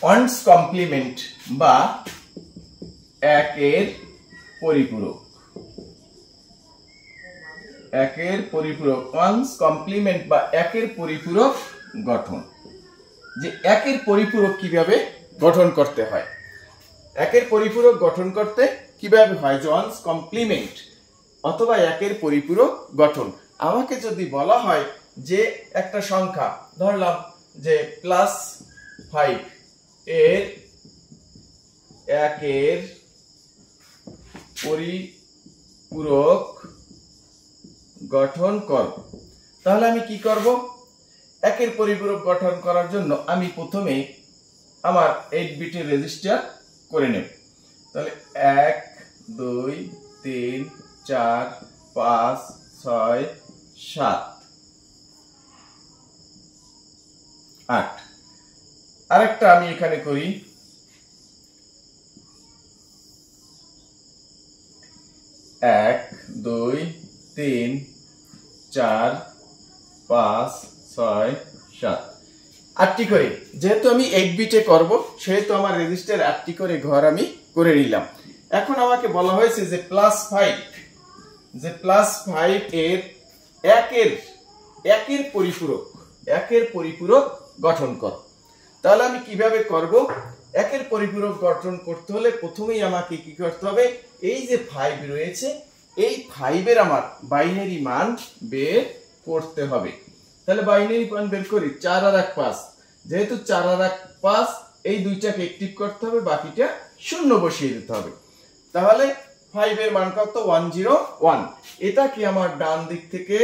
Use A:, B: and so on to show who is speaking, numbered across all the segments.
A: Once complement বা একের পরিপূরক। একের পরিপূরক, ওয়ান্স কমপ্লিমেন্ট বা একের পরিপূরক গঠন। যে একের পরিপূরক কিভাবে গঠন করতে হয়, একের পরিপূরক গঠন করতে কিভাবে হয়, যে ওয়ান্স কমপ্লিমেন্ট অথবা একের পরিপূরক গঠন। আমাকে যদি বলা হয় যে একটা সংখ্যা ধরলাম যে +5 এর একের পরিপূরক গঠন কর, তাহলে আমি কি করব, একের পরিপূরক গঠন করার জন্য আমি প্রথমে আমার 8 বিটের রেজিস্টার করে নেব। তাহলে 1 2 3 4 5 6 7 8। আরেকটা আমি এখানে করি 1 2 3 4 5 6 7 8টি করে। যেহেতু আমি 8 বিটে করব সেহেতু আমার রেজিস্টার 8টি করে ঘর আমি করে নিলাম। এখন আমাকে বলা হয়েছে যে +5, যে +5 এর একের পরিপূরক গঠন কর। তাহলে আমি কিভাবে করব, একের পরিপূরক গঠন করতে হলে প্রথমেই আমাকে কি করতে হবে, এই যে 5 রয়েছে এই 5 এর আমার বাইনারি মান বের করতে হবে। তাহলে বাইনারি মান বের করি 4 আর 1 5। যেহেতু 4 আর 1 5 এই দুইটাকে অ্যাক্টিভ করতে হবে, বাকিটা শূন্য বসিয়ে দিতে হবে। তাহলে 5 এর মান কত, 101। এটা কি আমার ডান দিক থেকে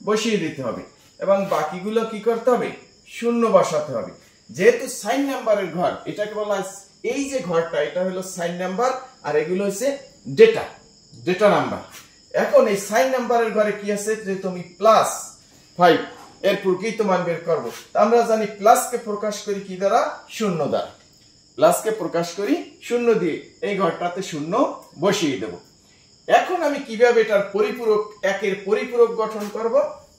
A: বসিয়ে দিতে হবে এবং বাকিগুলো কি করতে হবে, শূন্য বসাতে হবে। যেহেতু সাইন নাম্বারের ঘর, এটাকে বলা হয়, এই যে ঘরটা এটা হলো সাইন নাম্বার আর এগুলো হচ্ছে ডেটা নাম্বার। এখন এই সাইন নাম্বারের ঘরে কি আছে, যে তুমি +5 এর প্রকৃত মান বের করব। আমরা জানি প্লাসকে প্রকাশ করি কি দ্বারা, শূন্য দ্বারা। প্লাসকে প্রকাশ করি শূন্য দিয়ে, এই ঘরটাতে শূন্য বসিয়ে দেব। এখন আমি কিভাবে এটার পরিপূরক, একের পরিপূরক গঠন করব,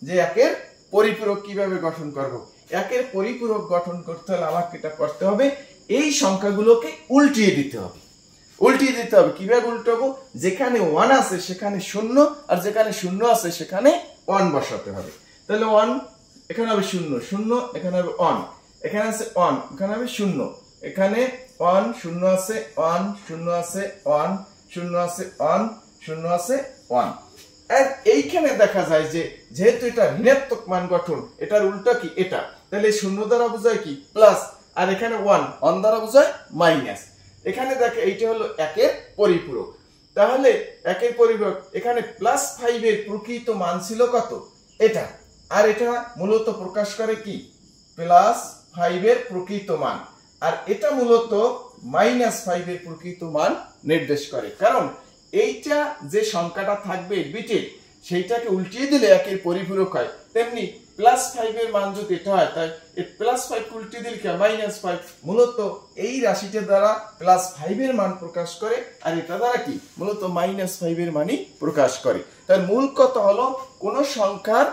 A: যে একের পরিপূরক কিভাবে গঠন করব। একের পরিপূরক গঠন করতে হলে আমাকে এটা করতে হবে, এই সংখ্যাগুলোকে উল্টিয়ে দিতে হবে। কিভাবে উল্টাবো, যেখানে 1 আছে সেখানে 0 আর যেখানে 0 আছে সেখানে 1 বসাতে হবে। তাহলে 1 এখানে হবে 0 0, এখানে হবে 1, এখানে আছে 1, এখানে হবে 0, এখানে 1 0 আছে 1 0 আছে 1 0 আছে 1 0 আছে 1। আর এইখানে দেখা যায় যে যেহেতু এটা ঋণাত্মক মান গঠন, এটার উল্টা কি এটা, তাহলে 0 দ্বারা বোঝায় কি প্লাস, আর এখানে 1 দ্বারা বোঝায় মাইনাস। এখানে দেখে এইটা হলো একের পরিপূরক। তাহলে একের পরিপূরক, এখানে +5 এর প্রকৃত মান ছিল কত, এটা, আর এটা মূলত প্রকাশ করে কি +5 এর প্রকৃত মান, আর এটা মূলত -5 এর প্রকৃত মান নির্দেশ করে। কারণ এইটা যে সংখ্যাটা থাকবে বিটে, সেইটাকে উল্টিয়ে দিলে একের পরিপূরক হয়। তেমনি +5 এর মান যদি এটা হয়, তাই এই +5 উল্টিয়ে দিলে কি -5, মূলত এই রাশিটা দ্বারা +5 এর মান প্রকাশ করে, আর এটা দ্বারা কি মূলত -5 এর মানই প্রকাশ করে। তার মূল কথা হলো, কোন সংখ্যার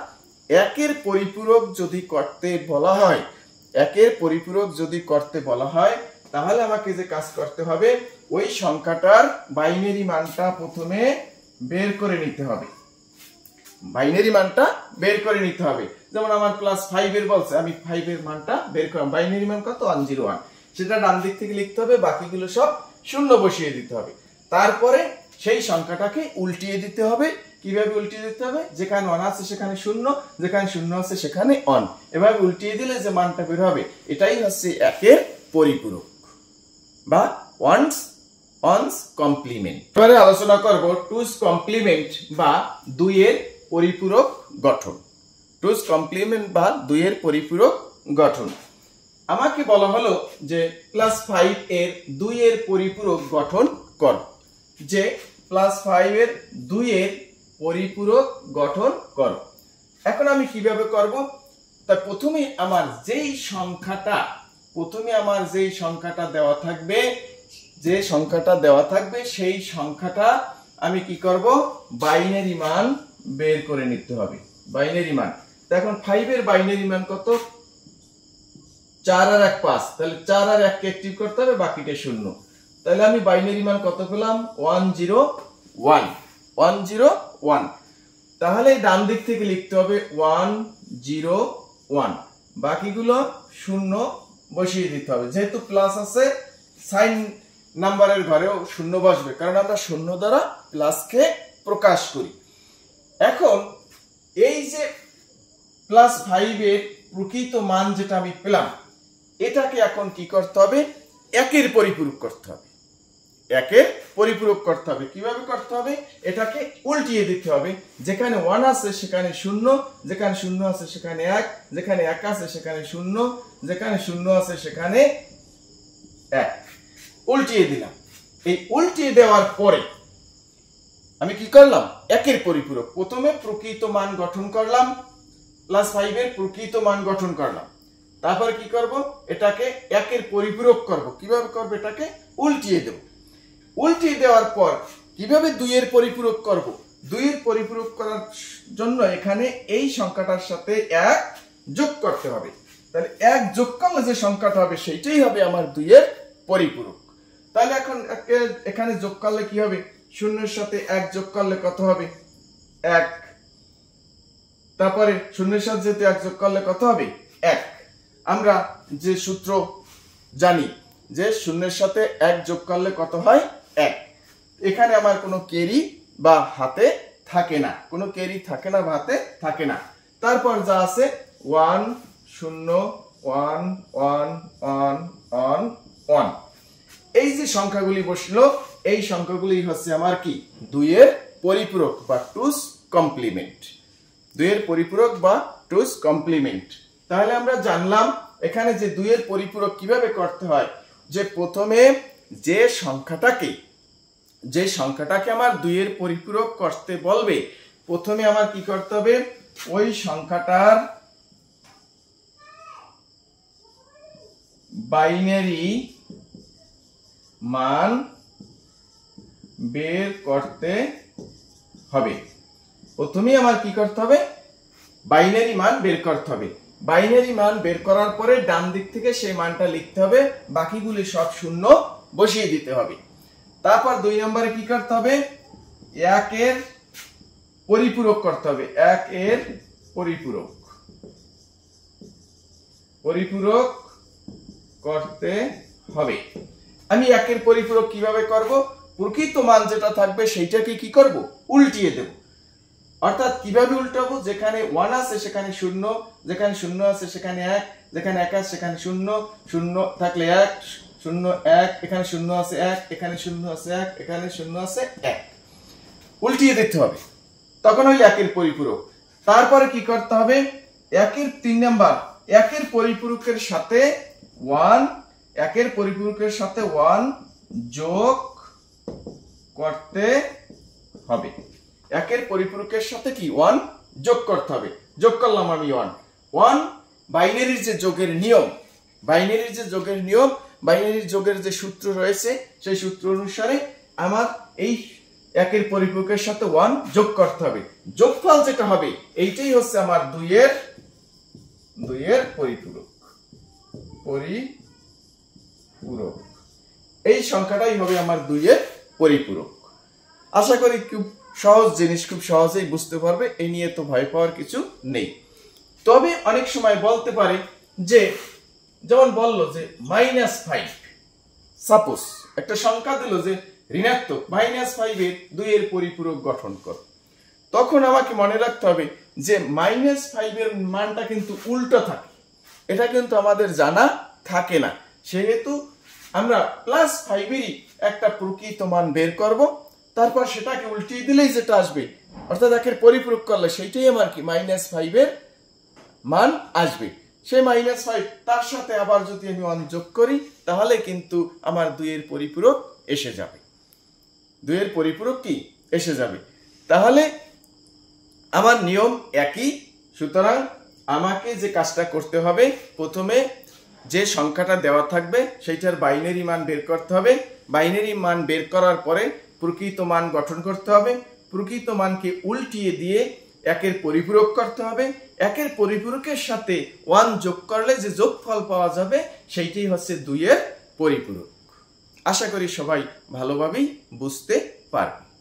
A: একের পরিপূরক যদি করতে বলা হয়, তাহলে আমাকে যে কাজ করতে হবে, ওই সংখ্যাটার বাইনারি মানটা প্রথমে বের করে নিতে হবে। যেমন আমার +5 এর বলছে, আমি 5 এর মানটা বের করলাম, বাইনারি মান কত 101, সেটা ডান দিক থেকে লিখতে হবে, বাকিগুলো সব শূন্য বসিয়ে দিতে হবে। তারপরে সেই সংখ্যাটাকে উল্টিয়ে দিতে হবে। কিভাবে উল্টিয়ে দিতে হবে, যেখানে 1 আছে সেখানে 0, যেখানে 0 আছে সেখানে 1, এভাবে উল্টিয়ে দিলে যে মানটা বের হবে, এটাই হচ্ছে একের পরিপূরক বা ওয়ান্স কমপ্লিমেন্ট। এবারে আলোচনা করব টুস কমপ্লিমেন্ট বা 2 এর পরিপূরক গঠন। আমাকে বলা হলো যে +5 এর 2 এর পরিপূরক গঠন কর, যে +5 এর 2 এর পরিপূরক গঠন কর। এখন আমি কিভাবে করব, তা প্রথমে আমার যেই সংখ্যাটা দেওয়া থাকবে, সেই সংখ্যাটা আমি কি করব, বাইনারি মান বের করে নিতে হবে। বাইনারি মান, এখন 5 এর বাইনারি মান কত, 4 আর 1 5, তাহলে 4 আর 1 কে অ্যাক্টিভ করতে হবে, বাকিটা শূন্য। তাহলে আমি বাইনারি মান কত পেলাম? 101 101। তাহলে ডান দিক থেকে লিখতে হবে 101, বাকিগুলো শূন্য বসিয়ে দিতে হবে। যেহেতু প্লাস আছে, সাইন নাম্বারের ঘরেও শূন্য বসবে, কারণ আমরা শূন্য দ্বারা প্লাসকে প্রকাশ করি। এখন এই যে +5 এর প্রকৃত মান যেটা আমি পেলাম, এটাকে এখন কি করতে হবে? একের পরিপূরক করতে হবে। একের পরিপূরক করতে হবে। কিভাবে করতে হবে? এটাকে উল্টিয়ে দিতে হবে। যেখানে 1 আছে সেখানে 0, যেখানে 0 আছে সেখানে 1, যেখানে 1 আছে সেখানে 0, যেখানে 0 আছে সেখানে 1। উল্টিয়ে দিলাম। এই উল্টিয়ে দেওয়ার পরে আমি কি করলাম? একের পরিপূরক, প্রথমে প্রকৃত মান গঠন করলাম, +5 এর প্রকৃত মান গঠন করলাম। তারপরে কি করব? এটাকে একের পরিপূরক করব। কিভাবে করব? এটাকে উল্টিয়ে দেব। উল্টিয়ে দেওয়ার পর কিভাবে 2 এর পরিপূরক করব? 2 এর পরিপূরক করার জন্য এখানে এই সংখ্যাটার সাথে 1 যোগ করতে হবে। তাহলে 1 যোগ করলে যে সংখ্যাটা হবে সেইটাই হবে আমার 2 এর পরিপূরক। তাহলে এখন এখানে যোগ করলে কি হবে? 0 এর সাথে 1 যোগ করলে কত হবে? 1। তারপরে 0 এর সাথে 1 যোগ করলে কত হবে? 1। আমরা যে সূত্র জানি যে 0 এর সাথে 1 যোগ করলে কত হয়? 1। এখানে আমার কোনো ক্যারি বা হাতে থাকে না, কোনো ক্যারি থাকে না বা হাতে থাকে না। তারপর যা আছে 1 0 1 1 1 1 1, এই যে সংখ্যাগুলি বসলো, এই সংখ্যাগুলি হচ্ছে আমার কি? 2 এর পরিপূরক বা 2's কমপ্লিমেন্ট। 2 এর পরিপূরক বা 2's কমপ্লিমেন্ট। তাহলে আমরা জানলাম এখানে যে 2 এর পরিপূরক কিভাবে করতে হয়, যে প্রথমে যে সংখ্যাটাকে আমার 2 এর পরিপূরক করতে বলবে, প্রথমে আমার কি করতে হবে? ওই সংখ্যাটার বাইনারি মান বের করতে হবে। প্রথমেই আমার কি করতে হবে? বাইনারি মান বের করতে হবে। বাইনারি মান বের করার পরে ডান দিক থেকে সেই মানটা লিখতে হবে, বাকিগুলি সব শূন্য বসিয়ে দিতে হবে। তারপর 2 নম্বরে কি করতে হবে? 1 এর পরিপূরক করতে হবে। 1 এর পরিপূরক করতে হবে। আমি 1 এর পরিপূরক কিভাবে করব? প্রকৃত মান যেটা থাকবে সেইটাকে কি করব? উল্টিয়ে দেব। অর্থাৎ কিভাবে উল্টাবো? যেখানে 1 আছে সেখানে 0, যেখানে 0 আছে সেখানে 1, যেখানে 1 আছে সেখানে 0, 0 থাকলে 1 0 1, এখানে 0 আছে 1, এখানে 0 আছে 1, এখানে 0 আছে 1, উল্টিয়ে দিতে হবে। তখন হইল 1 এর পরিপূরক। তারপরে কি করতে হবে? 1 এর 3 নাম্বার, 1 এর পরিপূরকের সাথে 1 যোগ করতে হবে। 1 এর পরিপূরকের সাথে কি? 1 যোগ করতে হবে। যোগ করলাম আমি 1। বাইনারির যে যোগের নিয়ম, বাইনারির যোগের যে সূত্র রয়েছে, সেই সূত্র অনুসারে আমার এই 1 এর পরিপূরকের সাথে 1 যোগ করতে হবে। যোগফল যেটা হবে এইটাই হচ্ছে আমার 2 এর পরিপূরক। এই সংখ্যাটাই হবে আমার 2 এর পরিপূরক। আশা করি খুব সহজ জিনিস, খুব সহজেই বুঝতে পারবে, এই নিয়ে তো ভয় পাওয়ার কিছু নেই। তবে অনেক সময় বলতে পারে যে, যেমন বললো যে -5, সাপোজ একটা সংখ্যা দিল যে ঋণাত্মক -5 এর 2 এর পরিপূরক গঠন কর। তখন আমাকে মনে রাখতে হবে যে -5 এর মানটা কিন্তু উল্টো থাকে, এটা কিন্তু আমাদের জানা থাকে না। সেহেতু আমরা +5 এরই একটা প্রকৃত মান বের করব, তারপর সেটাকে উল্টিয়ে দিলেই যেটা আসবে, অর্থাৎ 1 এর পরিপূরক করলে সেইটাই আমার কি? -5 এর মান আসবে। সেই -5 তার সাথে আবার যদি আমি 1 যোগ করি, তাহলে কিন্তু আমার 2 এর পরিপূরক এসে যাবে। 2 এর পরিপূরক কি? এসে যাবে। তাহলে আমার নিয়ম একই। সুতরাং আমাকে যে কাজটা করতে হবে, প্রথমে যে সংখ্যাটা দেওয়া থাকবে সেইটার বাইনারি মান বের করতে হবে। বাইনারি মান বের করার পরে প্রকৃত মান গঠন করতে হবে। প্রকৃত মানকে উল্টিয়ে দিয়ে 1 এর পরিপূরক করতে হবে। একের পরিপূরকের সাথে 1 যোগ করলে যে যোগফল পাওয়া যাবে সেইটাই হচ্ছে 2 এর পরিপূরক। আশা করি সবাই ভালোভাবেই বুঝতে পারবে।